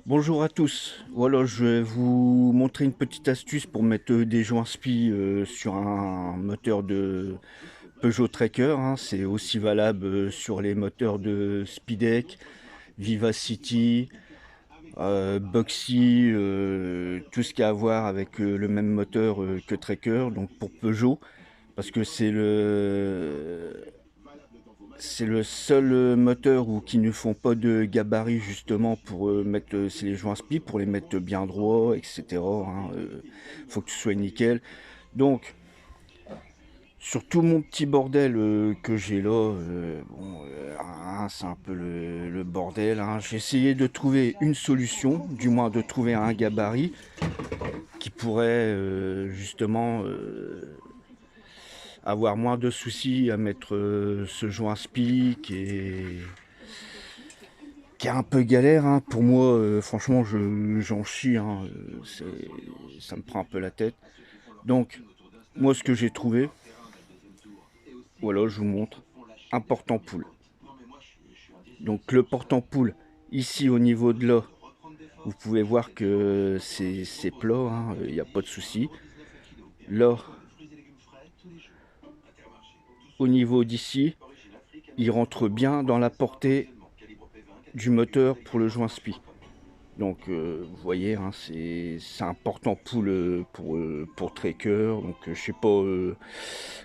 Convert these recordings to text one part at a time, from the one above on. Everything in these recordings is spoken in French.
Bonjour à tous, voilà je vais vous montrer une petite astuce pour mettre des joints spi sur un moteur de Peugeot Tracker, hein. C'est aussi valable sur les moteurs de Speedec, Vivacity, Boxy, tout ce qui a à voir avec le même moteur que Tracker, donc pour Peugeot, parce que c'est le seul moteur qui ne font pas de gabarit justement pour mettre c'est les joints spi pour les mettre bien droits, etc. Hein, faut que tout soit nickel. Donc sur tout mon petit bordel que j'ai là, bon, hein, c'est un peu le bordel. Hein. J'ai essayé de trouver une solution, du moins de trouver un gabarit qui pourrait justement avoir moins de soucis à mettre ce joint spi qui est un peu galère, hein. Pour moi, franchement, j'en chie, hein. Ça me prend un peu la tête. Donc, moi, ce que j'ai trouvé, voilà, je vous montre, un porte-ampoule. Donc, le porte-ampoule, ici, au niveau de là, vous pouvez voir que c'est plat, hein, il n'y a pas de souci. Là, au niveau d'ici, il rentre bien dans la portée du moteur pour le joint spi. Donc vous voyez, hein, c'est important pour tracker. Donc je sais pas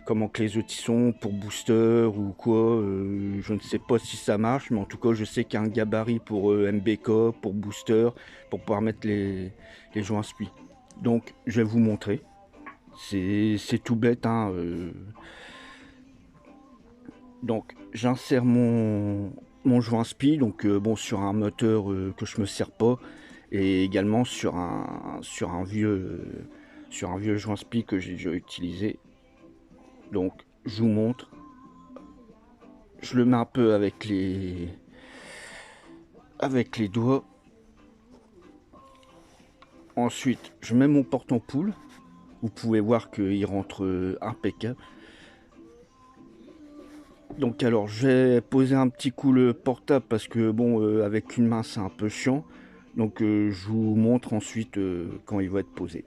comment que les outils sont pour booster ou quoi. Je ne sais pas si ça marche, mais en tout cas je sais qu'il y a un gabarit pour MBK, pour booster, pour pouvoir mettre les joints spi. Donc je vais vous montrer. C'est tout bête, hein, donc j'insère mon joint spi, donc bon, sur un moteur que je me sers pas, et également sur un vieux joint spi que j'ai déjà utilisé. Donc je vous montre, je le mets un peu avec les doigts. Ensuite je mets mon porte-ampoule, vous pouvez voir qu'il rentre impeccable. Donc alors je vais poser un petit coup le portable parce que bon, avec une main c'est un peu chiant. Donc je vous montre ensuite quand il va être posé.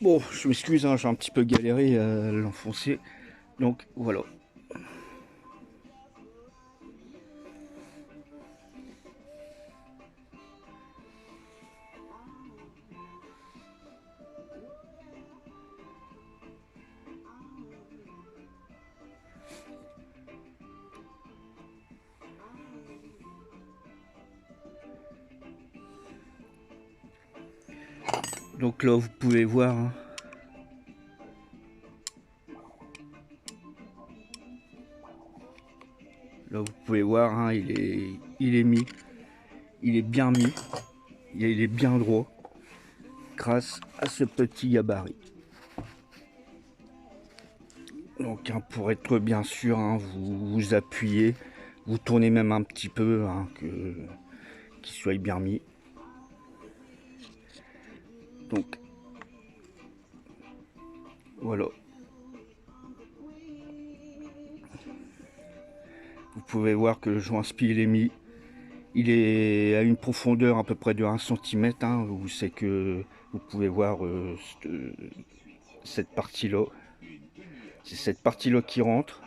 Bon, je m'excuse, hein, j'ai un petit peu galéré à l'enfoncer. Donc voilà. Donc là vous pouvez voir, hein. Là vous pouvez voir, hein, il est mis, il est bien mis, il est bien droit grâce à ce petit gabarit. Donc hein, pour être bien sûr, hein, vous appuyez, vous tournez même un petit peu, hein, qu'il soit bien mis. Donc voilà. Vous pouvez voir que le joint spi il est mis. Il est à une profondeur à peu près de 1 cm, hein, où c'est que vous pouvez voir cette partie-là. C'est cette partie-là qui rentre.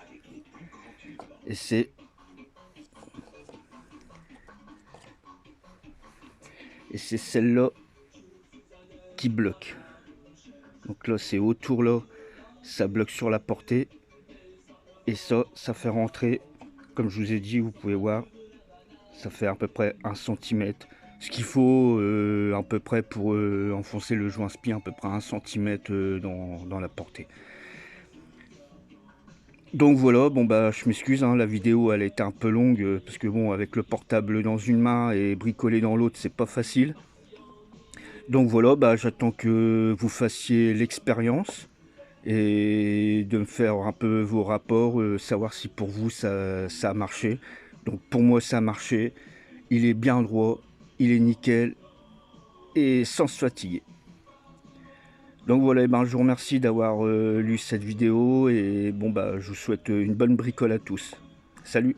Et c'est celle-là qui bloque. Donc là, c'est autour là, ça bloque sur la portée. Et ça fait rentrer, comme je vous ai dit, vous pouvez voir, Ça fait à peu près 1 centimètre. Ce qu'il faut à peu près pour enfoncer le joint spi, à peu près 1 centimètre dans la portée. Donc voilà, bon bah je m'excuse, hein, la vidéo elle était un peu longue parce que bon, avec le portable dans une main et bricolé dans l'autre, c'est pas facile. Donc voilà, bah j'attends que vous fassiez l'expérience et de me faire un peu vos rapports, savoir si pour vous ça a marché. Donc pour moi ça a marché, il est bien droit, il est nickel et sans se fatiguer. Donc voilà, eh ben, je vous remercie d'avoir lu cette vidéo et bon bah je vous souhaite une bonne bricole à tous. Salut!